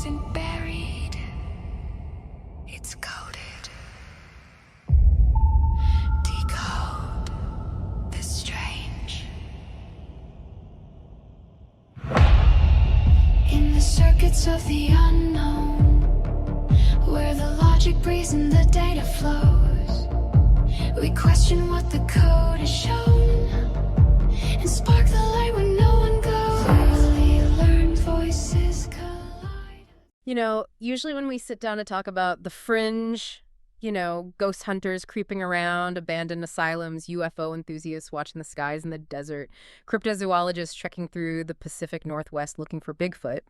isn't buried, it's coded. Decode the strange. In the circuits of the unknown, where the logic breathes and the data flows, we question what the code has shown and spark the light when no one goes. Clearly learned voices collide. You know, usually when we sit down to talk about the fringe, ghost hunters creeping around, abandoned asylums, UFO enthusiasts watching the skies in the desert, cryptozoologists trekking through the Pacific Northwest looking for Bigfoot,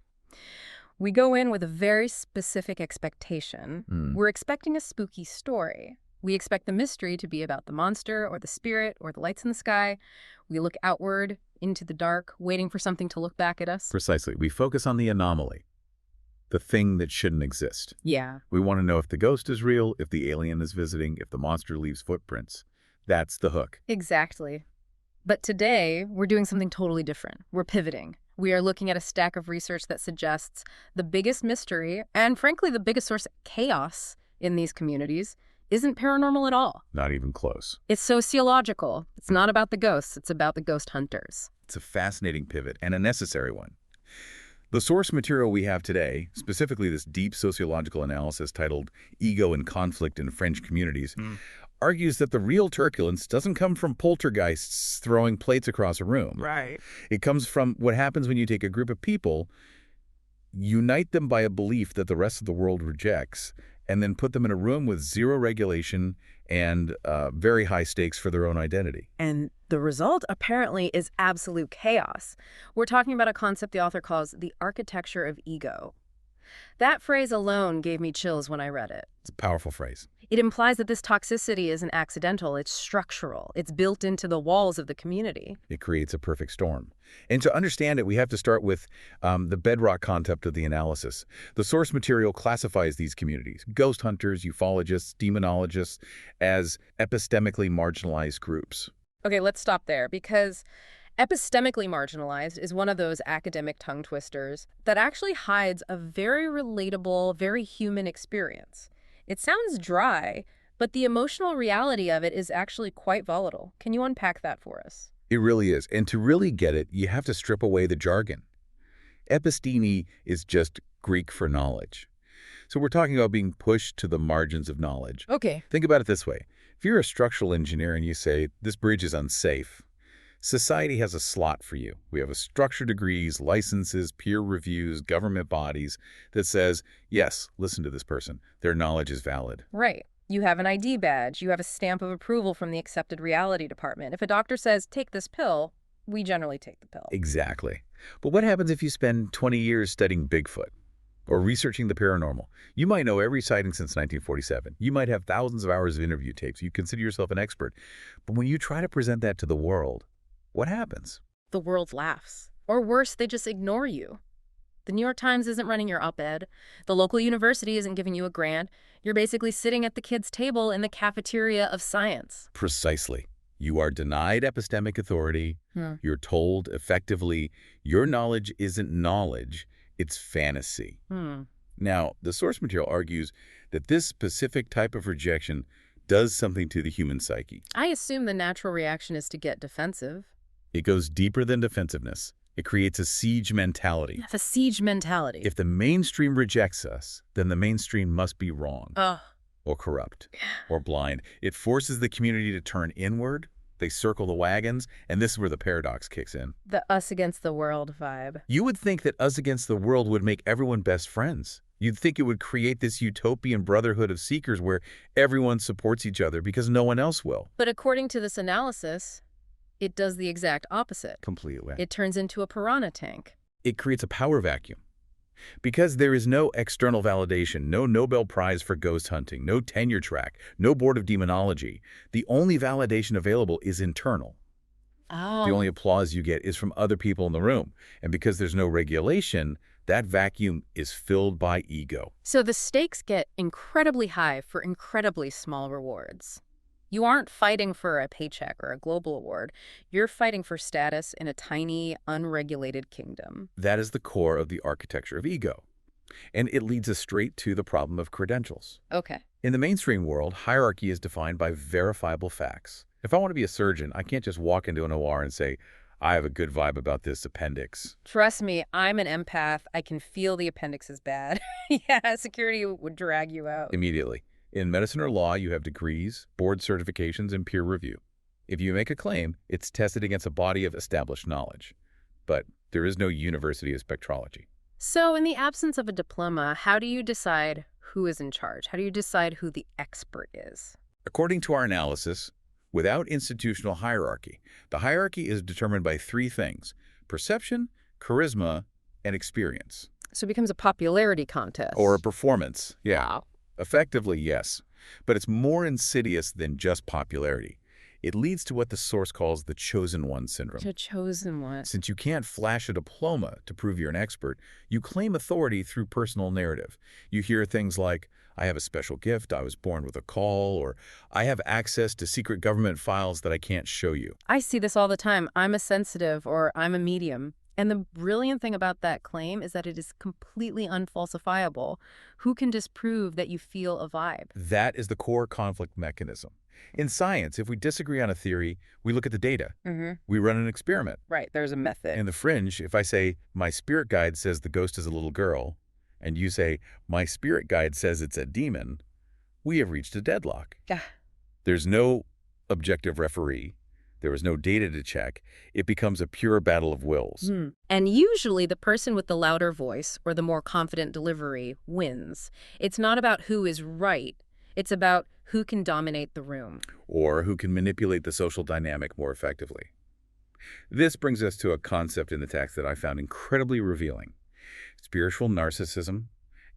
we go in with a very specific expectation. We're expecting a spooky story. We expect the mystery to be about the monster or the spirit or the lights in the sky. We look outward into the dark, waiting for something to look back at us. Precisely. We focus on the anomaly, the thing that shouldn't exist. Yeah. We want to know if the ghost is real, if the alien is visiting, if the monster leaves footprints. That's the hook. Exactly. But today, we're doing something totally different. We're pivoting. We are looking at a stack of research that suggests the biggest mystery, and frankly, the biggest source of chaos in these communities, isn't paranormal at all. Not even close. It's sociological. It's not about the ghosts. It's about the ghost hunters. It's a fascinating pivot and a necessary one. The source material we have today, specifically this deep sociological analysis titled Ego and Conflict in French Communities, argues that the real turbulence doesn't come from poltergeists throwing plates across a room. Right. It comes from what happens when you take a group of people, unite them by a belief that the rest of the world rejects, and then put them in a room with zero regulation and very high stakes for their own identity. And the result, apparently, is absolute chaos. We're talking about a concept the author calls the architecture of ego. That phrase alone gave me chills when I read it. It's a powerful phrase. It implies that this toxicity isn't accidental, it's structural. It's built into the walls of the community. It creates a perfect storm. And to understand it, we have to start with the bedrock concept of the analysis. The source material classifies these communities, ghost hunters, ufologists, demonologists, as epistemically marginalized groups. Okay, let's stop there, because epistemically marginalized is one of those academic tongue twisters that actually hides a very relatable, very human experience. It sounds dry, but the emotional reality of it is actually quite volatile. Can you unpack that for us? It really is. And to really get it, you have to strip away the jargon. Episteme is just Greek for knowledge. So we're talking about being pushed to the margins of knowledge. Okay. Think about it this way. If you're a structural engineer and you say, this bridge is unsafe, society has a slot for you. We have a structured degrees, licenses, peer reviews, government bodies that says, yes, listen to this person. Their knowledge is valid. Right. You have an ID badge. You have a stamp of approval from the accepted reality department. If a doctor says, take this pill, we generally take the pill. Exactly. But what happens if you spend 20 years studying Bigfoot or researching the paranormal? You might know every sighting since 1947. You might have thousands of hours of interview tapes. You consider yourself an expert. But when you try to present that to the world, what happens? The world laughs. Or worse, they just ignore you. The New York Times isn't running your op-ed. The local university isn't giving you a grant. You're basically sitting at the kids' table in the cafeteria of science. Precisely. You are denied epistemic authority. You're told, effectively, your knowledge isn't knowledge, it's fantasy. Now, the source material argues that this specific type of rejection does something to the human psyche. I assume the natural reaction is to get defensive. It goes deeper than defensiveness. It creates a siege mentality. The siege mentality. If the mainstream rejects us, then the mainstream must be wrong, or corrupt, or blind. It forces the community to turn inward. They circle the wagons, and this is where the paradox kicks in. The us against the world vibe. You would think that us against the world would make everyone best friends. You'd think it would create this utopian brotherhood of seekers where everyone supports each other because no one else will. But according to this analysis, it does the exact opposite. Completely. It turns into a piranha tank. It creates a power vacuum. Because there is no external validation, no Nobel Prize for ghost hunting, no tenure track, no board of demonology, the only validation available is internal. Oh. The only applause you get is from other people in the room. And because there's no regulation, that vacuum is filled by ego. So the stakes get incredibly high for incredibly small rewards. You aren't fighting for a paycheck or a global award. You're fighting for status in a tiny, unregulated kingdom. That is the core of the architecture of ego. And it leads us straight to the problem of credentials. Okay. In the mainstream world, hierarchy is defined by verifiable facts. If I want to be a surgeon, I can't just walk into an OR and say, I have a good vibe about this appendix. Trust me, I'm an empath. I can feel the appendix is bad. Yeah, security would drag you out. Immediately. In medicine or law, you have degrees, board certifications, and peer review. If you make a claim, it's tested against a body of established knowledge. But there is no university of spectrology. So in the absence of a diploma, how do you decide who is in charge? How do you decide who the expert is? According to our analysis, without institutional hierarchy, the hierarchy is determined by three things: perception, charisma, and experience. So it becomes a popularity contest. Or a performance, yeah. Wow. Effectively, yes. But it's more insidious than just popularity. It leads to what the source calls the chosen one syndrome. The chosen one. Since you can't flash a diploma to prove you're an expert, you claim authority through personal narrative. You hear things like, I have a special gift, I was born with a call, or I have access to secret government files that I can't show you. I see this all the time. I'm a sensitive, or I'm a medium. And the brilliant thing about that claim is that it is completely unfalsifiable. Who can disprove that you feel a vibe? That is the core conflict mechanism. In science, if we disagree on a theory, we look at the data. We run an experiment. Right, there's a method. In the fringe, if I say, my spirit guide says the ghost is a little girl, and you say, my spirit guide says it's a demon, we have reached a deadlock. There's no objective referee. There is no data to check. It becomes a pure battle of wills. And usually the person with the louder voice or the more confident delivery wins. It's not about who is right. It's about who can dominate the room. Or who can manipulate the social dynamic more effectively. This brings us to a concept in the text that I found incredibly revealing: spiritual narcissism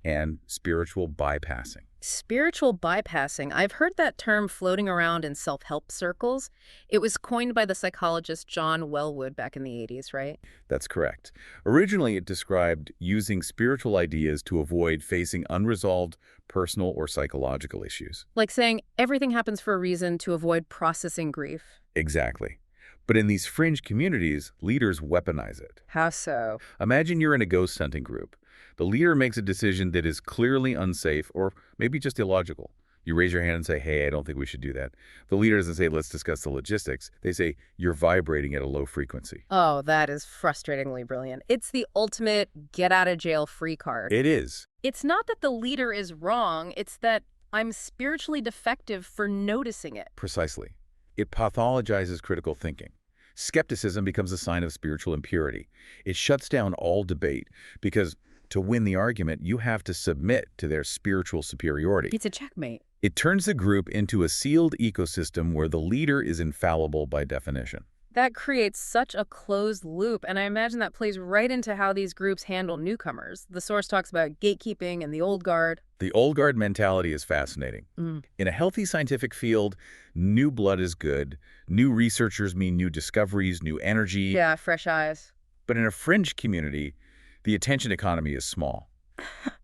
and spiritual bypassing. Spiritual bypassing. I've heard that term floating around in self-help circles. It was coined by the psychologist John Wellwood back in the 80s, right? That's correct. Originally, it described using spiritual ideas to avoid facing unresolved personal or psychological issues. Like saying everything happens for a reason to avoid processing grief. Exactly. But in these fringe communities, leaders weaponize it. How so? Imagine you're in a ghost hunting group. The leader makes a decision that is clearly unsafe or maybe just illogical. You raise your hand and say, hey, I don't think we should do that. The leader doesn't say, let's discuss the logistics. They say, you're vibrating at a low frequency. Oh, that is frustratingly brilliant. It's the ultimate get-out-of-jail-free card. It is. It's not that the leader is wrong. It's that I'm spiritually defective for noticing it. Precisely. It pathologizes critical thinking. Skepticism becomes a sign of spiritual impurity. It shuts down all debate because to win the argument, you have to submit to their spiritual superiority. It's a checkmate. It turns the group into a sealed ecosystem where the leader is infallible by definition. That creates such a closed loop, and I imagine that plays right into how these groups handle newcomers. The source talks about gatekeeping and the old guard. The old guard mentality is fascinating. In a healthy scientific field, new blood is good. New researchers mean new discoveries, new energy. Yeah, fresh eyes. But in a fringe community, the attention economy is small.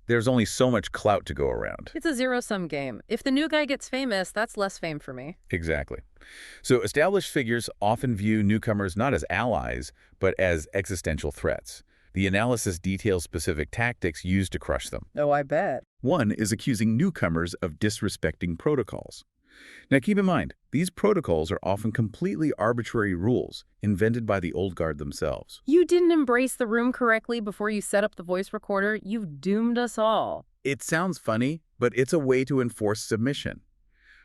There's only so much clout to go around. It's a zero-sum game. If the new guy gets famous, that's less fame for me. Exactly. So established figures often view newcomers not as allies, but as existential threats. The analysis details specific tactics used to crush them. Oh, I bet. One is accusing newcomers of disrespecting protocols. Now keep in mind, these protocols are often completely arbitrary rules invented by the old guard themselves. You didn't embrace the room correctly before you set up the voice recorder. You've doomed us all. It sounds funny, but it's a way to enforce submission.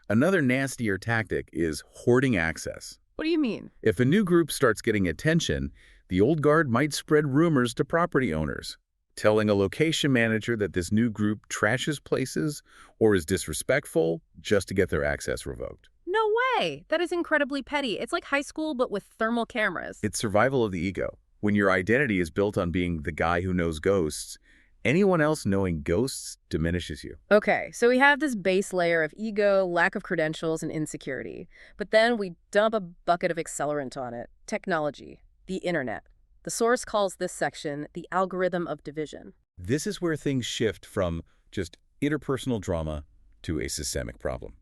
Another nastier tactic is hoarding access. What do you mean? If a new group starts getting attention, the old guard might spread rumors to property owners, telling a location manager that this new group trashes places or is disrespectful just to get their access revoked. No way! That is incredibly petty. It's like high school, but with thermal cameras. It's survival of the ego. When your identity is built on being the guy who knows ghosts, anyone else knowing ghosts diminishes you. Okay, so we have this base layer of ego, lack of credentials, and insecurity. But then we dump a bucket of accelerant on it. Technology. The internet. The source calls this section the algorithm of division. This is where things shift from just interpersonal drama to a systemic problem.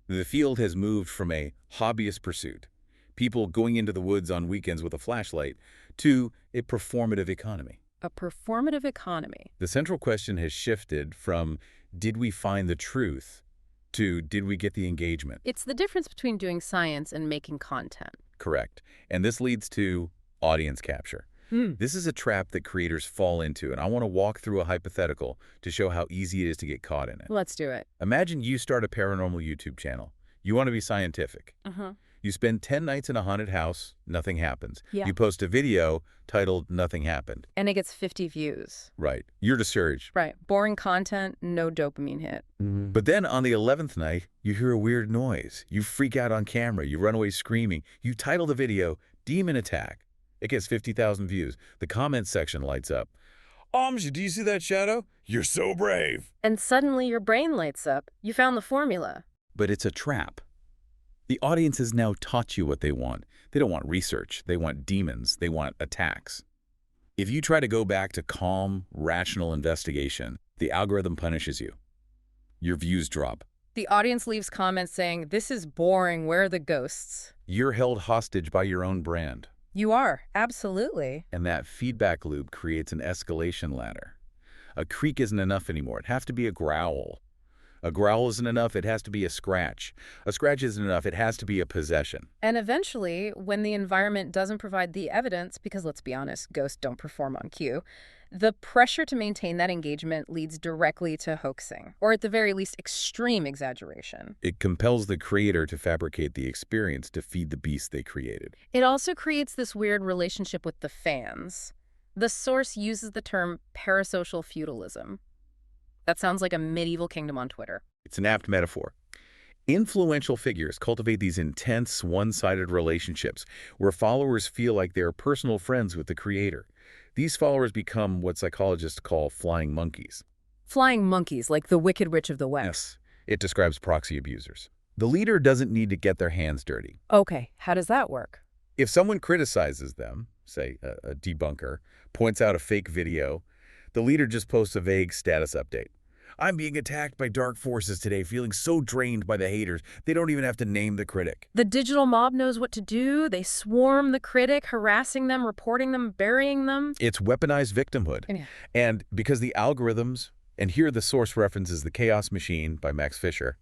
The field has moved from a hobbyist pursuit, people going into the woods on weekends with a flashlight, to a performative economy. A performative economy. The central question has shifted from, did we find the truth, to, did we get the engagement? It's the difference between doing science and making content. Correct. And this leads to audience capture. This is a trap that creators fall into, and I want to walk through a hypothetical to show how easy it is to get caught in it. Let's do it. Imagine you start a paranormal YouTube channel. You want to be scientific. You spend 10 nights in a haunted house, nothing happens. Yeah. You post a video titled Nothing Happened. And it gets 50 views. Right. You're discouraged. Right. Boring content, no dopamine hit. But then on the 11th night, you hear a weird noise. You freak out on camera. You run away screaming. You title the video Demon Attack. It gets 50,000 views. The comments section lights up. Do you see that shadow? You're so brave. And suddenly your brain lights up. You found the formula. But it's a trap. The audience has now taught you what they want. They don't want research. They want demons. They want attacks. If you try to go back to calm, rational investigation, the algorithm punishes you. Your views drop. The audience leaves comments saying, "This is boring. Where are the ghosts?" You're held hostage by your own brand. You are. Absolutely. And that feedback loop creates an escalation ladder. A creak isn't enough anymore. It has to be a growl. A growl isn't enough. It has to be a scratch. A scratch isn't enough. It has to be a possession. And eventually, when the environment doesn't provide the evidence, because let's be honest, ghosts don't perform on cue, the pressure to maintain that engagement leads directly to hoaxing, or at the very least, extreme exaggeration. It compels the creator to fabricate the experience to feed the beast they created. It also creates this weird relationship with the fans. The source uses the term parasocial feudalism. That sounds like a medieval kingdom on Twitter. It's an apt metaphor. Influential figures cultivate these intense, one-sided relationships where followers feel like they're personal friends with the creator. These followers become what psychologists call flying monkeys. Flying monkeys, like the Wicked Witch of the West. Yes, it describes proxy abusers. The leader doesn't need to get their hands dirty. Okay, how does that work? If someone criticizes them, say a debunker, points out a fake video, the leader just posts a vague status update. I'm being attacked by dark forces today, feeling so drained by the haters, they don't even have to name the critic. The digital mob knows what to do. They swarm the critic, harassing them, reporting them, burying them. It's weaponized victimhood. Yeah. And because the algorithms, and here the source reference is The Chaos Machine by Max Fisher,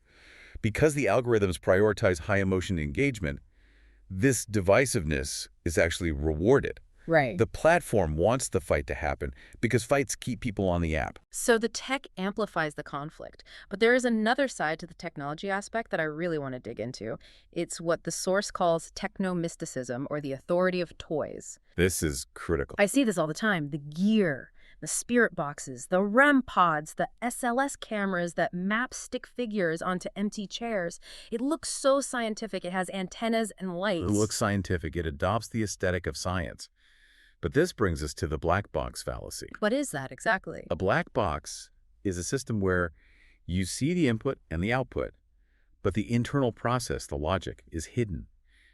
because the algorithms prioritize high emotion engagement, this divisiveness is actually rewarded. Right. The platform wants the fight to happen because fights keep people on the app. So the tech amplifies the conflict. But there is another side to the technology aspect that I really want to dig into. It's what the source calls techno-mysticism, or the authority of toys. This is critical. I see this all the time. The gear, the spirit boxes, the REM pods, the SLS cameras that map stick figures onto empty chairs. It looks so scientific. It has antennas and lights. It looks scientific. It adopts the aesthetic of science. But this brings us to the black box fallacy. What is that exactly? A black box is a system where you see the input and the output, but the internal process, the logic, is hidden.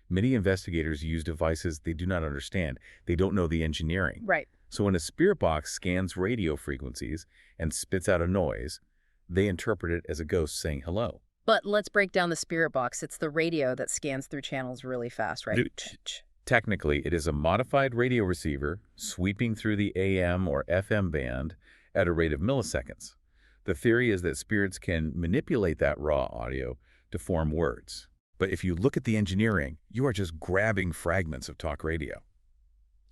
Many investigators use devices they do not understand. They don't know the engineering. Right. So when a spirit box scans radio frequencies and spits out a noise, they interpret it as a ghost saying hello. But let's break down the spirit box. It's the radio that scans through channels really fast, right? Technically, it is a modified radio receiver sweeping through the AM or FM band at a rate of milliseconds. The theory is that spirits can manipulate that raw audio to form words. But if you look at the engineering, you are just grabbing fragments of talk radio.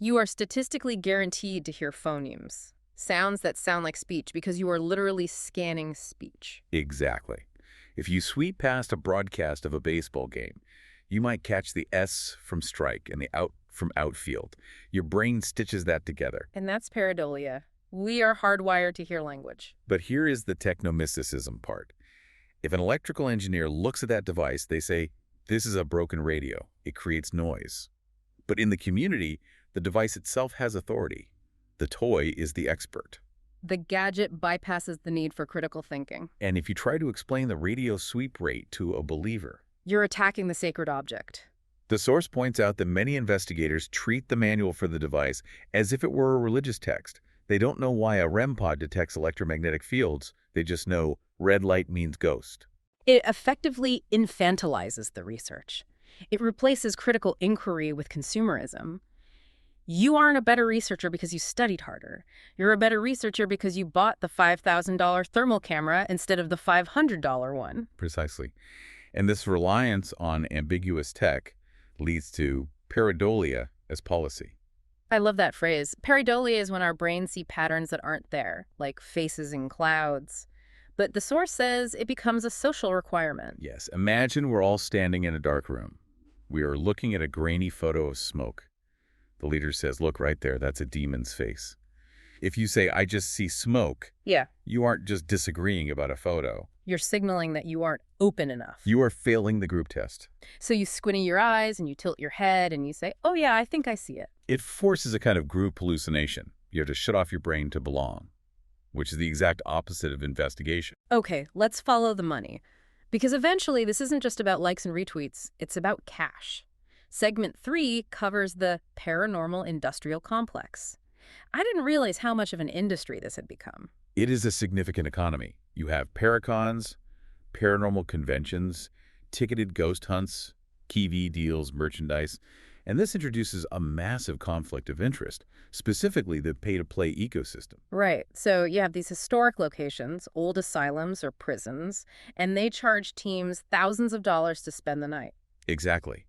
You are statistically guaranteed to hear phonemes, sounds that sound like speech, because you are literally scanning speech. Exactly. If you sweep past a broadcast of a baseball game, you might catch the S from strike and the out from outfield. Your brain stitches that together. And that's pareidolia. We are hardwired to hear language. But here is the techno-mysticism part. If an electrical engineer looks at that device, they say, this is a broken radio. It creates noise. But in the community, the device itself has authority. The toy is the expert. The gadget bypasses the need for critical thinking. And if you try to explain the radio sweep rate to a believer, you're attacking the sacred object. The source points out that many investigators treat the manual for the device as if it were a religious text. They don't know why a REM pod detects electromagnetic fields. They just know red light means ghost. It effectively infantilizes the research. It replaces critical inquiry with consumerism. You aren't a better researcher because you studied harder. You're a better researcher because you bought the $5,000 thermal camera instead of the $500 one. Precisely. And this reliance on ambiguous tech leads to pareidolia as policy. I love that phrase. Pareidolia is when our brains see patterns that aren't there, like faces in clouds. But the source says it becomes a social requirement. Yes, imagine we're all standing in a dark room. We are looking at a grainy photo of smoke. The leader says, look right there, that's a demon's face. If you say, I just see smoke, Yeah. you aren't just disagreeing about a photo. You're signaling that you aren't open enough. You are failing the group test. So you squint your eyes and you tilt your head and you say, oh yeah, I think I see it. It forces a kind of group hallucination. You have to shut off your brain to belong, which is the exact opposite of investigation. Okay, let's follow the money. Because eventually this isn't just about likes and retweets, it's about cash. Segment 3 covers the paranormal industrial complex. I didn't realize how much of an industry this had become. It is a significant economy. You have paracons, paranormal conventions, ticketed ghost hunts, TV deals, merchandise, and this introduces a massive conflict of interest, specifically the pay-to-play ecosystem. Right, so you have these historic locations, old asylums or prisons, and they charge teams thousands of dollars to spend the night. Exactly.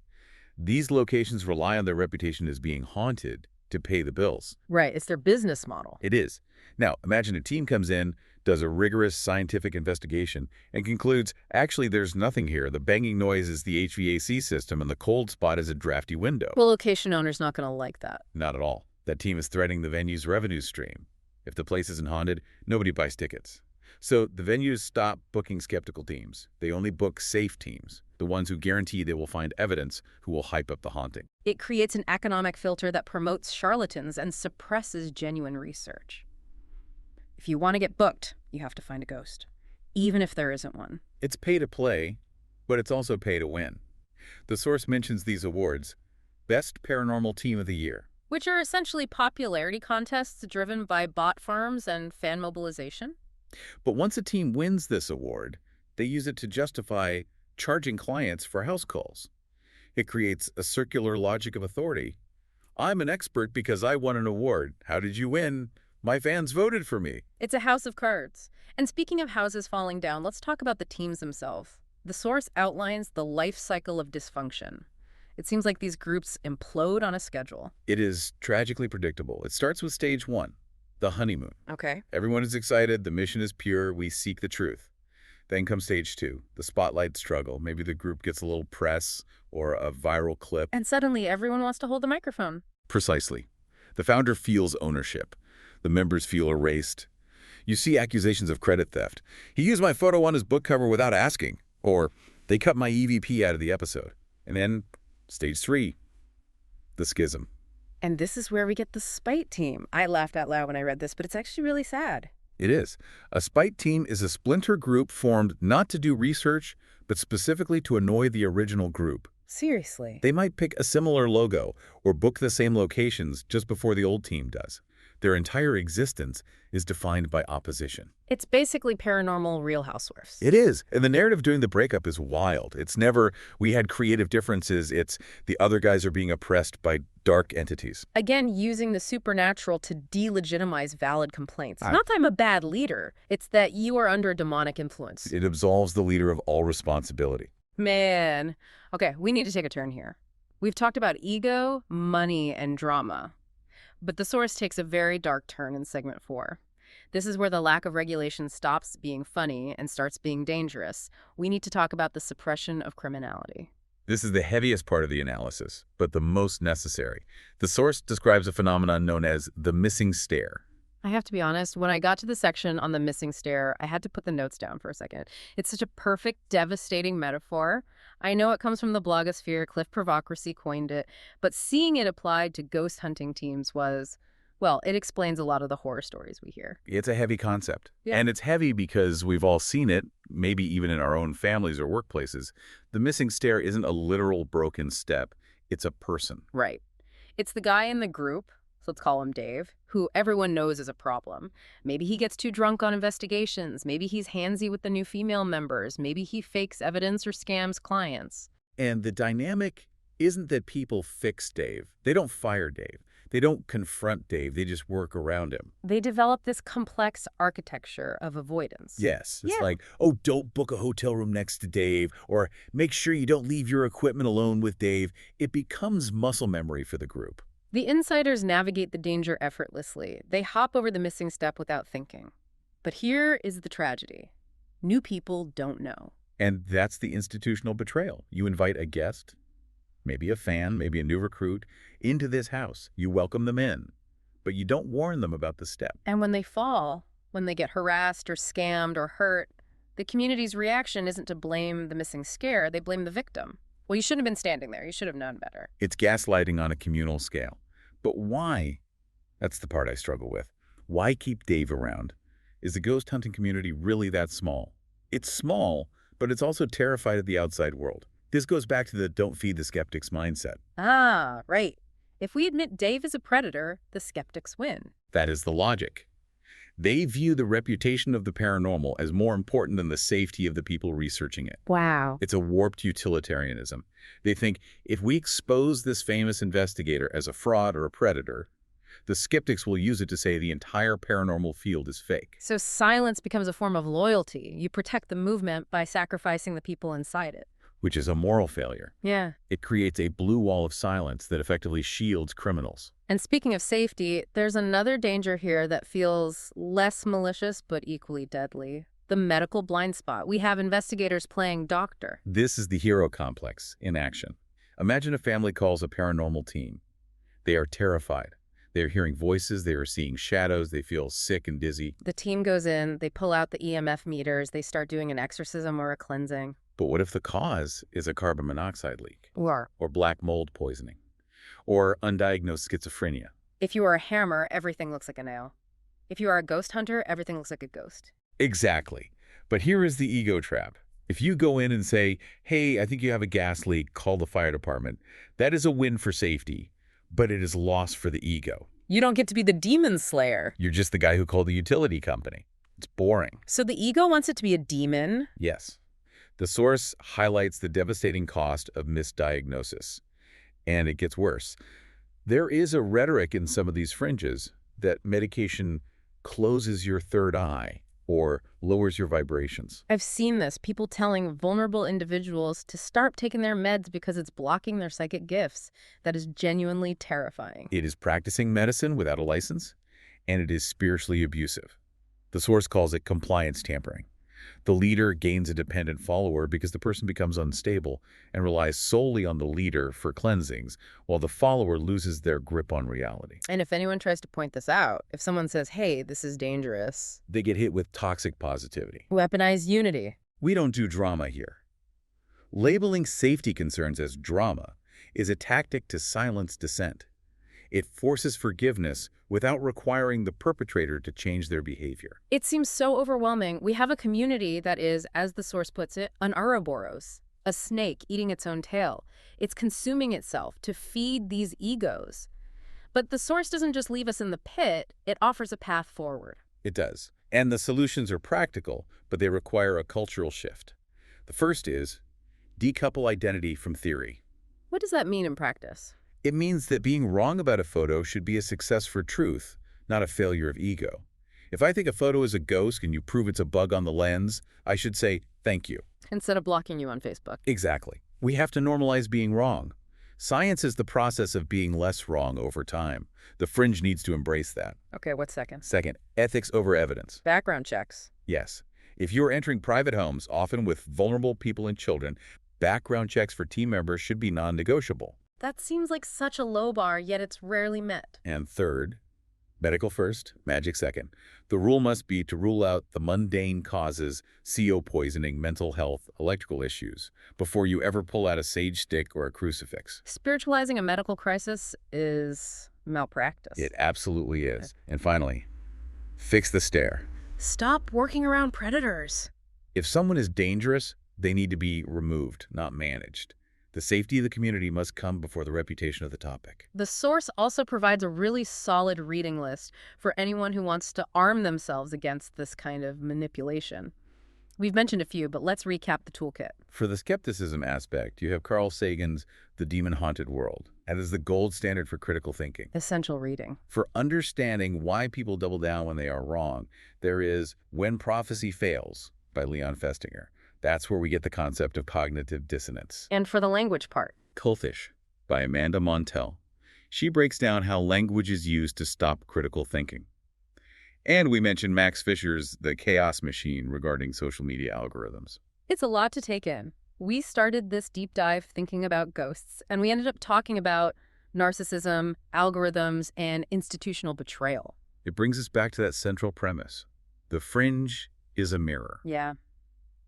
These locations rely on their reputation as being haunted to pay the bills. Right, it's their business model. It is. Now, imagine a team comes in, does a rigorous scientific investigation, and concludes, actually, there's nothing here. The banging noise is the HVAC system, and the cold spot is a drafty window. Well, location owner's not going to like that. Not at all. That team is threatening the venue's revenue stream. If the place isn't haunted, nobody buys tickets. So the venues stop booking skeptical teams. They only book safe teams, the ones who guarantee they will find evidence who will hype up the haunting. It creates an economic filter that promotes charlatans and suppresses genuine research. If you want to get booked, you have to find a ghost, even if there isn't one. It's pay to play, but it's also pay to win. The source mentions these awards: Best Paranormal Team of the Year, Which are essentially popularity contests driven by bot farms and fan mobilization. but once a team wins this award, they use it to justify charging clients for house calls. It creates a circular logic of authority. I'm an expert because I won an award. How did you win? My fans voted for me. It's a house of cards. And speaking of houses falling down, let's talk about the teams themselves. The source outlines the life cycle of dysfunction. It seems like these groups implode on a schedule. It is tragically predictable. It starts with stage 1, the honeymoon. Okay. Everyone is excited, the mission is pure, we seek the truth. Then comes stage 2, the spotlight struggle. Maybe the group gets a little press or a viral clip. And suddenly everyone wants to hold the microphone. Precisely. The founder feels ownership. The members feel erased. You see accusations of credit theft. He used my photo on his book cover without asking. Or, they cut my EVP out of the episode. And then, stage 3, the schism. And this is where we get the spite team. I laughed out loud when I read this, but it's actually really sad. It is. A spite team is a splinter group formed not to do research, but specifically to annoy the original group. Seriously. They might pick a similar logo or book the same locations just before the old team does. Their entire existence is defined by opposition. It's basically paranormal Real Housewives. It is. And the narrative during the breakup is wild. It's never, we had creative differences. It's the other guys are being oppressed by dark entities. Again, using the supernatural to delegitimize valid complaints. Not that I'm a bad leader. It's that you are under demonic influence. It absolves the leader of all responsibility. Man. Okay, we need to take a turn here. We've talked about ego, money, and drama. But the source takes a very dark turn in segment 4. This is where the lack of regulation stops being funny and starts being dangerous. We need to talk about the suppression of criminality. This is the heaviest part of the analysis, but the most necessary. The source describes a phenomenon known as the missing stare. I have to be honest, when I got to the section on the missing stare, I had to put the notes down for a second. It's such a perfect, devastating metaphor. I know it comes from the blogosphere, Cliff Provocracy coined it, but seeing it applied to ghost hunting teams was, well, it explains a lot of the horror stories we hear. It's a heavy concept. Yeah. And it's heavy because we've all seen it, maybe even in our own families or workplaces. The missing stare isn't a literal broken step. It's a person. Right. It's the guy in the group, so let's call him Dave, who everyone knows is a problem. Maybe he gets too drunk on investigations. Maybe he's handsy with the new female members. Maybe he fakes evidence or scams clients. And the dynamic isn't that people fix Dave. They don't fire Dave. They don't confront Dave, they just work around him. They develop this complex architecture of avoidance. Yes, it's Yeah. like, oh, don't book a hotel room next to Dave, or make sure you don't leave your equipment alone with Dave. It becomes muscle memory for the group. The insiders navigate the danger effortlessly. They hop over the missing step without thinking. But here is the tragedy. New people don't know. And that's the institutional betrayal. You invite a guest, maybe a fan, maybe a new recruit, into this house. You welcome them in, but you don't warn them about the step. And when they fall, when they get harassed or scammed or hurt, the community's reaction isn't to blame the missing scare, they blame the victim. Well, you shouldn't have been standing there. You should have known better. It's gaslighting on a communal scale. But why? That's the part I struggle with. Why keep Dave around? Is the ghost hunting community really that small? It's small, but it's also terrified of the outside world. This goes back to the don't feed the skeptics mindset. Ah, right. If we admit Dave is a predator, the skeptics win. That is the logic. They view the reputation of the paranormal as more important than the safety of the people researching it. Wow. It's a warped utilitarianism. They think if we expose this famous investigator as a fraud or a predator, the skeptics will use it to say the entire paranormal field is fake. So silence becomes a form of loyalty. You protect the movement by sacrificing the people inside it. Which is a moral failure. Yeah. It creates a blue wall of silence that effectively shields criminals. And speaking of safety, there's another danger here that feels less malicious but equally deadly. The medical blind spot. We have investigators playing doctor. This is the hero complex in action. Imagine a family calls a paranormal team. They are terrified. They are hearing voices, they are seeing shadows, they feel sick and dizzy. The team goes in, they pull out the EMF meters, they start doing an exorcism or a cleansing. But what if the cause is a carbon monoxide leak? Or Black mold poisoning? Or undiagnosed schizophrenia? if you are a hammer, everything looks like a nail. If you are a ghost hunter, everything looks like a ghost. Exactly. But here is the ego trap. If you go in and say, hey, I think you have a gas leak, call the fire department, that is a win for safety, but it is loss for the ego. You don't get to be the demon slayer. You're just the guy who called the utility company. It's boring. So the ego wants it to be a demon? Yes. The source highlights the devastating cost of misdiagnosis. And it gets worse. There is a rhetoric in some of these fringes that medication closes your third eye or lowers your vibrations. I've seen this, people telling vulnerable individuals to start taking their meds because it's blocking their psychic gifts. That is genuinely terrifying. It is practicing medicine without a license, and it is spiritually abusive. The source calls it compliance tampering. The leader gains a dependent follower because the person becomes unstable and relies solely on the leader for cleansings, while the follower loses their grip on reality. And if anyone tries to point this out, if someone says, hey, this is dangerous, They get hit with toxic positivity. weaponize unity. We don't do drama here. Labeling safety concerns as drama is a tactic to silence dissent. It forces forgiveness without requiring the perpetrator to change their behavior. It seems so overwhelming. We have a community that is, as the source puts it, an Ouroboros, a snake eating its own tail. It's consuming itself to feed these egos. But the source doesn't just leave us in the pit, it offers a path forward. It does. And the solutions are practical, but they require a cultural shift. The first is decouple identity from theory. What does that mean in practice? It means that being wrong about a photo should be a success for truth, not a failure of ego. If I think a photo is a ghost and you prove it's a bug on the lens, I should say, thank you. Instead of blocking you on Facebook. Exactly. We have to normalize being wrong. Science is the process of being less wrong over time. The fringe needs to embrace that. Okay, what's second? Second, ethics over evidence. Background checks. Yes. If you're entering private homes, often with vulnerable people and children, background checks for team members should be non-negotiable. That seems like such a low bar, yet it's rarely met. And third, medical first, magic second. The rule must be to rule out the mundane causes, CO poisoning, mental health, electrical issues, before you ever pull out a sage stick or a crucifix. Spiritualizing a medical crisis is malpractice. It absolutely is. And finally, fix the stare. Stop working around predators. If someone is dangerous, they need to be removed, not managed. The safety of the community must come before the reputation of the topic. The source also provides a really solid reading list for anyone who wants to arm themselves against this kind of manipulation. We've mentioned a few, but let's recap the toolkit. For the skepticism aspect, you have Carl Sagan's The Demon-Haunted World, and is the gold standard for critical thinking. Essential reading. For understanding why people double down when they are wrong, there is When Prophecy Fails by Leon Festinger. That's where we get the concept of cognitive dissonance. And for the language part. Cultish by Amanda Montell. She breaks down how language is used to stop critical thinking. And we mentioned Max Fisher's The Chaos Machine regarding social media algorithms. It's a lot to take in. We started this deep dive thinking about ghosts, and we ended up talking about narcissism, algorithms, and institutional betrayal. It brings us back to that central premise. The fringe is a mirror. Yeah.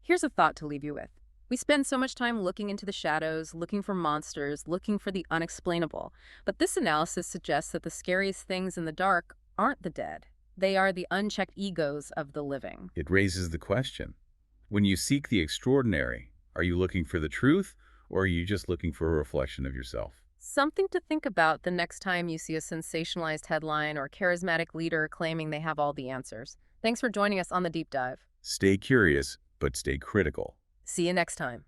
Here's a thought to leave you with. We spend so much time looking into the shadows, looking for monsters, looking for the unexplainable. But this analysis suggests that the scariest things in the dark aren't the dead. They are the unchecked egos of the living. It raises the question. When you seek the extraordinary, are you looking for the truth, or are you just looking for a reflection of yourself? Something to think about the next time you see a sensationalized headline or charismatic leader claiming they have all the answers. Thanks for joining us on The Deep Dive. Stay curious, but stay critical. See you next time.